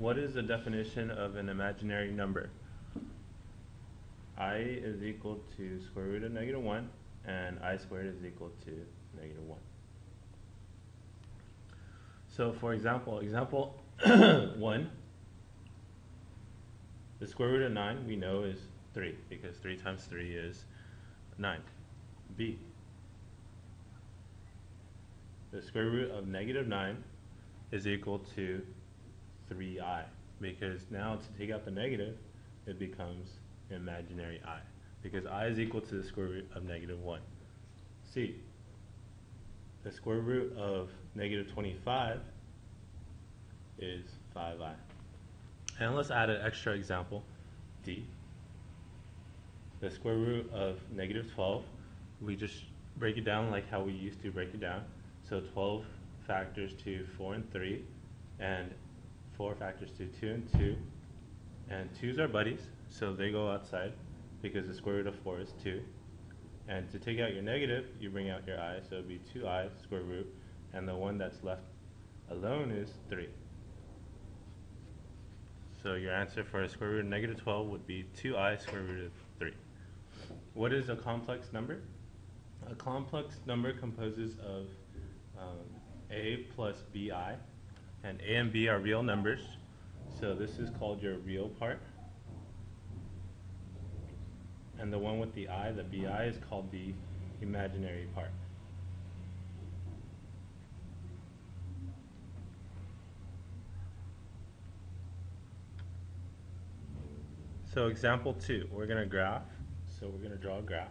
What is the definition of an imaginary number? I is equal to square root of negative 1, and I squared is equal to negative 1. So for example, 1, the square root of 9 we know is 3, because 3 times 3 is 9. B, the square root of negative 9 is equal to 3i, because now to take out the negative, it becomes imaginary I, because I is equal to the square root of negative 1. C, the square root of negative 25 is 5i. And let's add an extra example, D, the square root of negative 12, we just break it down like how we used to break it down. So 12 factors to 4 and 3, and 4 factors to 2 and 2, and 2's are buddies, so they go outside because the square root of 4 is 2. And to take out your negative, you bring out your I, so it would be 2i square root, and the one that's left alone is 3. So your answer for a square root of negative 12 would be 2i square root of 3. What is a complex number? A complex number composes of a plus bi, and a and b are real numbers, so this is called your real part. And the one with the I, the bi, is called the imaginary part. So example 2, we're going to graph. So we're going to draw a graph.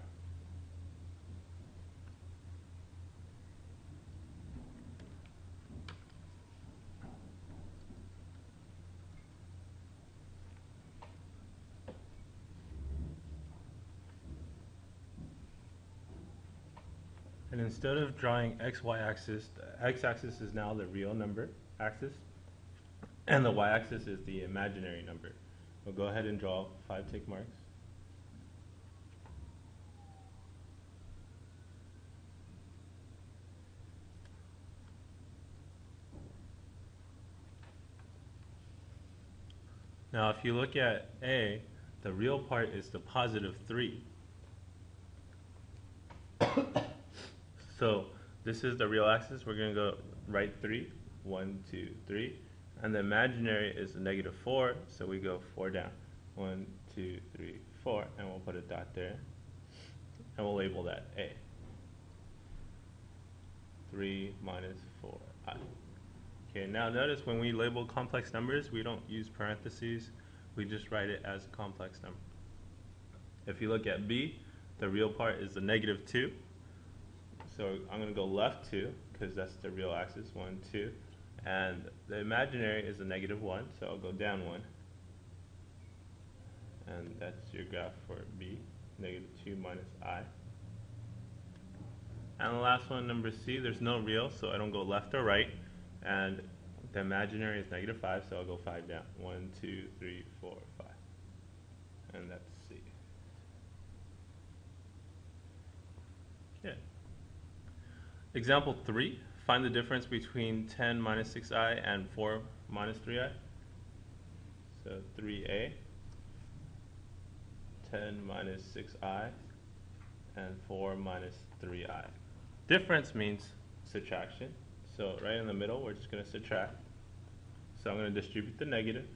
And instead of drawing x, y-axis, the x-axis is now the real number axis, and the y-axis is the imaginary number. We'll go ahead and draw 5 tick marks. Now if you look at A, the real part is the positive 3. So this is the real axis. We're going to go right 3, 1, 2, 3. And the imaginary is the negative 4, so we go 4 down. 1, 2, 3, 4, and we'll put a dot there. And we'll label that A. 3 minus 4i. Okay, now notice when we label complex numbers, we don't use parentheses. We just write it as a complex number. If you look at B, the real part is the negative 2. So I'm going to go left 2, because that's the real axis, 1, 2. And the imaginary is a negative 1, so I'll go down 1. And that's your graph for B, negative 2 minus I. And the last one, number C, there's no real, so I don't go left or right. And the imaginary is negative 5, so I'll go 5 down. 1, 2, 3, 4, 5. And that's C. Okay. Example 3, find the difference between 10 minus 6i and 4 minus 3i. So 3a, 10 minus 6i, and 4 minus 3i. Difference means subtraction. So right in the middle, we're just going to subtract. So I'm going to distribute the negative.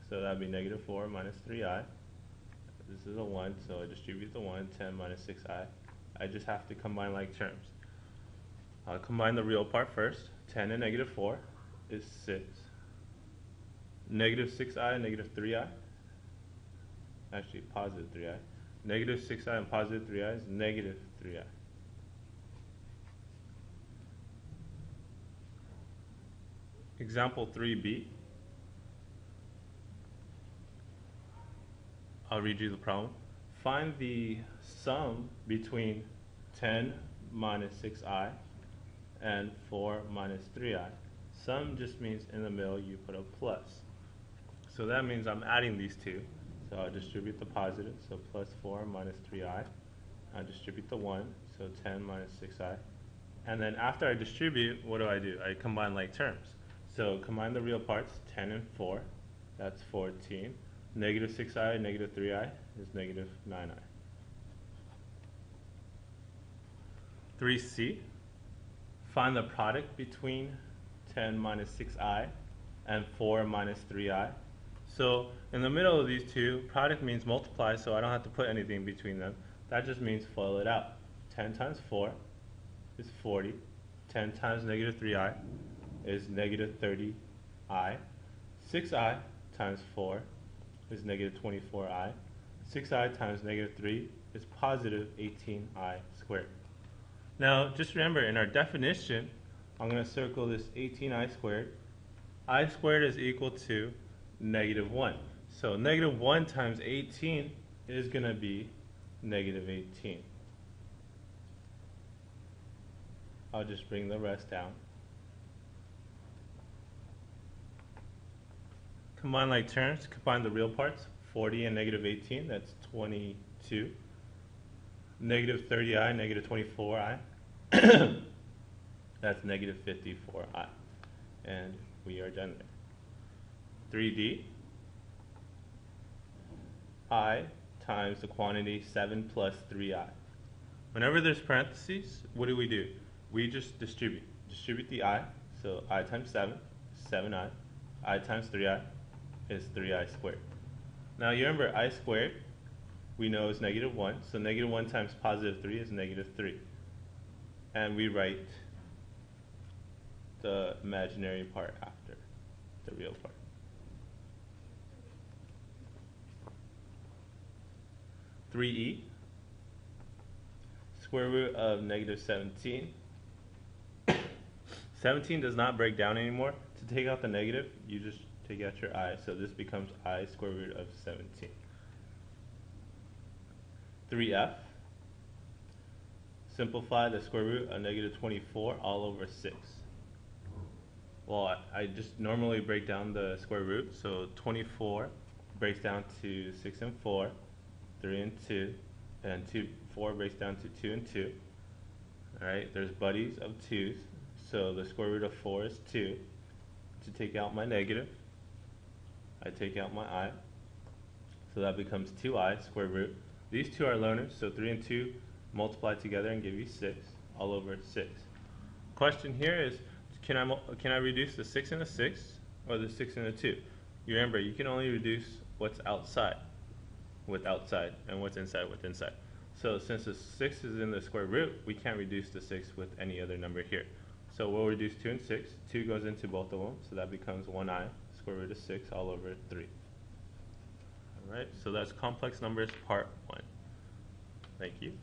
So that would be negative 4 minus 3i. This is a 1, so I distribute the 1, 10 minus 6i. I just have to combine like terms. I'll combine the real part first. 10 and negative 4 is 6. Negative 6i and negative 3i. Actually, positive 3i. Negative 6i and positive 3i is negative 3i. Example 3b. I'll read you the problem. Find the sum between 10 minus 6i and 4 minus 3i. Sum just means in the middle you put a plus. So that means I'm adding these two. So I'll distribute the positive, so plus 4 minus 3i. I'll distribute the 1, so 10 minus 6i. And then after I distribute, what do? I combine like terms. So combine the real parts, 10 and 4. That's 14. Negative 6i, negative 3i is negative 9i. 3c, find the product between 10 minus 6i and 4 minus 3i. So in the middle of these two, product means multiply, so I don't have to put anything between them. That just means FOIL it out. 10 times 4 is 40. 10 times negative 3i is negative 30i. 6i times 4 is negative 24i. 6i times negative 3 is positive 18i squared. Now, just remember, in our definition, I'm going to circle this 18i squared. I squared is equal to negative 1. So negative 1 times 18 is going to be negative 18. I'll just bring the rest down. Combine like terms, combine the real parts. 40 and negative 18, that's 22. Negative 30i, negative 24i, that's negative 54i. And we are done there. 3D, I times the quantity 7 plus 3i. Whenever there's parentheses, what do? We just distribute. Distribute the I, so I times 7, 7i. I times 3i is 3i squared. Now you remember I squared, we know is negative 1, so negative 1 times positive 3 is negative 3. And we write the imaginary part after the real part. (3e) square root of negative 17. 17 does not break down anymore. To take out the negative, you just take out your I, so this becomes I square root of 17. 3f, simplify the square root of negative 24 all over 6. Well, I just normally break down the square root, so 24 breaks down to 6 and 4, 3 and 2, and 4 breaks down to 2 and 2. Alright, there's buddies of 2's, so the square root of 4 is 2. To take out my negative, I take out my I, so that becomes 2i square root. These two are learners, so 3 and 2 multiply together and give you 6 all over 6. Question here is, can I reduce the 6 and the 6 or the 6 and the 2? You remember, you can only reduce what's outside with outside and what's inside with inside. So since the 6 is in the square root, we can't reduce the 6 with any other number here. So we'll reduce 2 and 6. 2 goes into both of them, so that becomes 1i square root of 6 all over 3. Alright, so that's complex numbers part 1. Thank you.